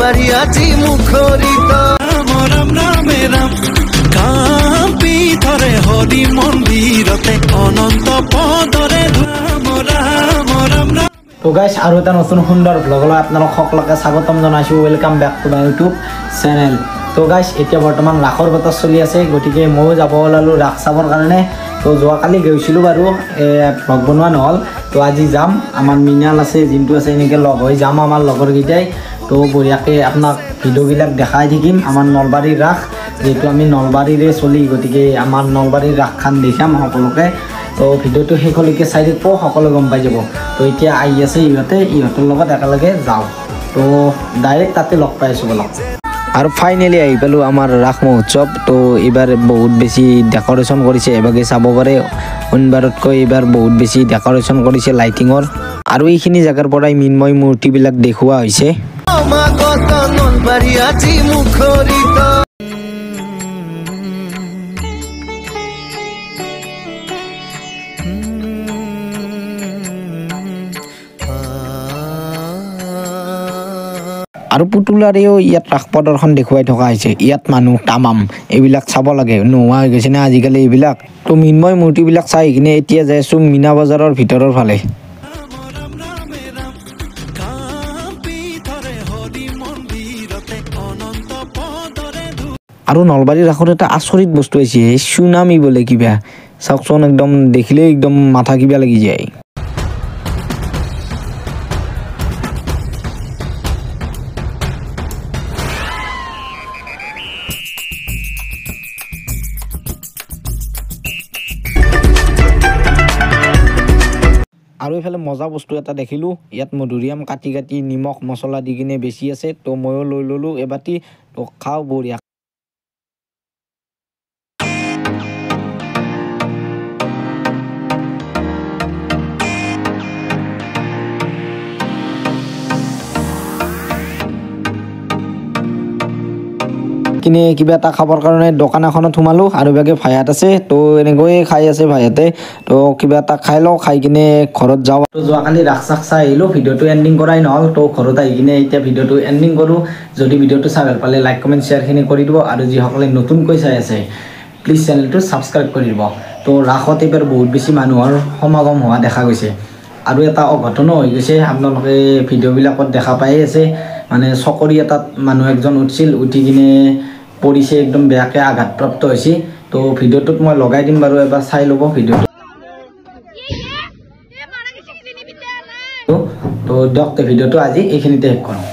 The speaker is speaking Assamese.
নলবাৰী আজি মুখৰিত মৰম নামে ৰাম কাঁপি ধৰে হৰি মন্দিৰতে অনন্ত পদৰে মৰম নাম। তো গাইজ আৰু এটা নতুন সুন্দৰ ব্লগলৈ আপোনালোক সকলোকে স্বাগতম জনাইছোঁ। Welcome back to my YouTube channel. তো গাইজ এতিয়া বৰ্তমান ৰাসৰ বতৰ চলি আছে, গতিকে ময়ো যাব ওলালোঁ ৰাস চাবৰ কাৰণে। তো যোৱাকালি গৈছিলোঁ বাৰু, ব্লগ বনোৱা নহ'ল। তো আজি যাম, আমাৰ মিনাল আছে, জিন্তু আছে, এনেকৈ লগ হৈ যাম আমাৰ লগৰকেইটাই। তো বঢ়িয়াকৈ আপোনাক ভিডিঅ'বিলাক দেখাই থাকিম আমাৰ নলবাৰীৰ ৰাস, যিহেতু আমি নলবাৰীৰে চলি, গতিকে আমাৰ নলবাৰীৰ ৰাসখন দেখাম সকলোকে। তো ভিডিঅ'টো শেষলৈকে চাই থাকিব, সকলো গম পাই যাব। তো এতিয়া আহি আছে ইহঁতৰ লগত একেলগে যাওঁ। তো ডাইৰেক্ট তাতে লগ পাই আছোঁ বলক। আৰু ফাইনেলি আহি পালোঁ আমাৰ ৰাস মহোৎসৱ। তো এইবাৰ বহুত বেছি ডেক'ৰেশ্যন কৰিছে, এভাগে চাব পাৰে অন্যবাৰতকৈ এইবাৰ বহুত বেছি ডেক'ৰেশ্যন কৰিছে লাইটিঙৰ। আৰু এইখিনি জেগাৰ পৰাই মৃন্ময় মূৰ্তিবিলাক দেখুওৱা হৈছে। নলবাৰী আজি মুখৰিত আৰু পুতলাৰেও ইয়াত ৰাস প্ৰদৰ্শন দেখুৱাই থকা হৈছে। ইয়াত মানুহ তামাম, এইবিলাক চাব লাগে, নোহোৱা হৈ গৈছে না আজিকালি এইবিলাক। তো মৃন্ময় মূৰ্তিবিলাক চাই কিনে এতিয়া যাই আছোঁ মীনা বজাৰৰ ভিতৰৰ ফালে। আৰু নলবাৰীৰ ৰাসত এটা আচৰিত বস্তু হৈছে, চুনামি বোলে কিবা, চাওকচোন একদম দেখিলেই একদম মাথা কিবা লাগি যায়। আৰু এইফালে মজা বস্তু এটা দেখিলোঁ, ইয়াত মধুৰিআম কাটি কাটি নিমখ মছলা দি কিনে বেচি আছে। তো ময়ো লৈ ল'লোঁ এবাটি, তো খাওঁ বঢ়িয়া। কিনে কিবা এটা খাবৰ কাৰণে দোকান এখনত সোমালোঁ, আৰু এভাগে ভাইহাত আছে। তো এনেকৈয়ে খাই আছে ভাইহাতে। তো কিবা এটা খাই লওঁ, খাই কিনে ঘৰত যাওঁ। তো যোৱাকালি ৰাস চাস চাই আহিলোঁ, ভিডিঅ'টো এণ্ডিং কৰাই নহ'ল। তো ঘৰত আহি কিনে এতিয়া ভিডিঅ'টো এণ্ডিং কৰোঁ। যদি ভিডিঅ'টো চাই ভাল পালে লাইক কমেণ্ট শ্বেয়াৰখিনি কৰি দিব, আৰু যিসকলে নতুনকৈ চাই আছে প্লিজ চেনেলটো ছাবস্ক্ৰাইব কৰি দিব। তো ৰাসত এইবাৰ বহুত বেছি মানুহৰ সমাগম হোৱা দেখা গৈছে। আৰু এটা অঘটনো হৈ গৈছে, আপোনালোকে ভিডিঅ'বিলাকত দেখা পায়ে আছে। মানে চকৰি এটাত মানুহ একজন উঠিছিল, উঠি কিনে পৰিছে, একদম বেয়াকৈ আঘাতপ্ৰাপ্ত হৈছে। তো ভিডিঅ'টোত মই লগাই দিম বাৰু, এবাৰ চাই ল'ব ভিডিঅ'টো। তো দিয়ক ভিডিঅ'টো আজি এইখিনিতে শেষ কৰোঁ।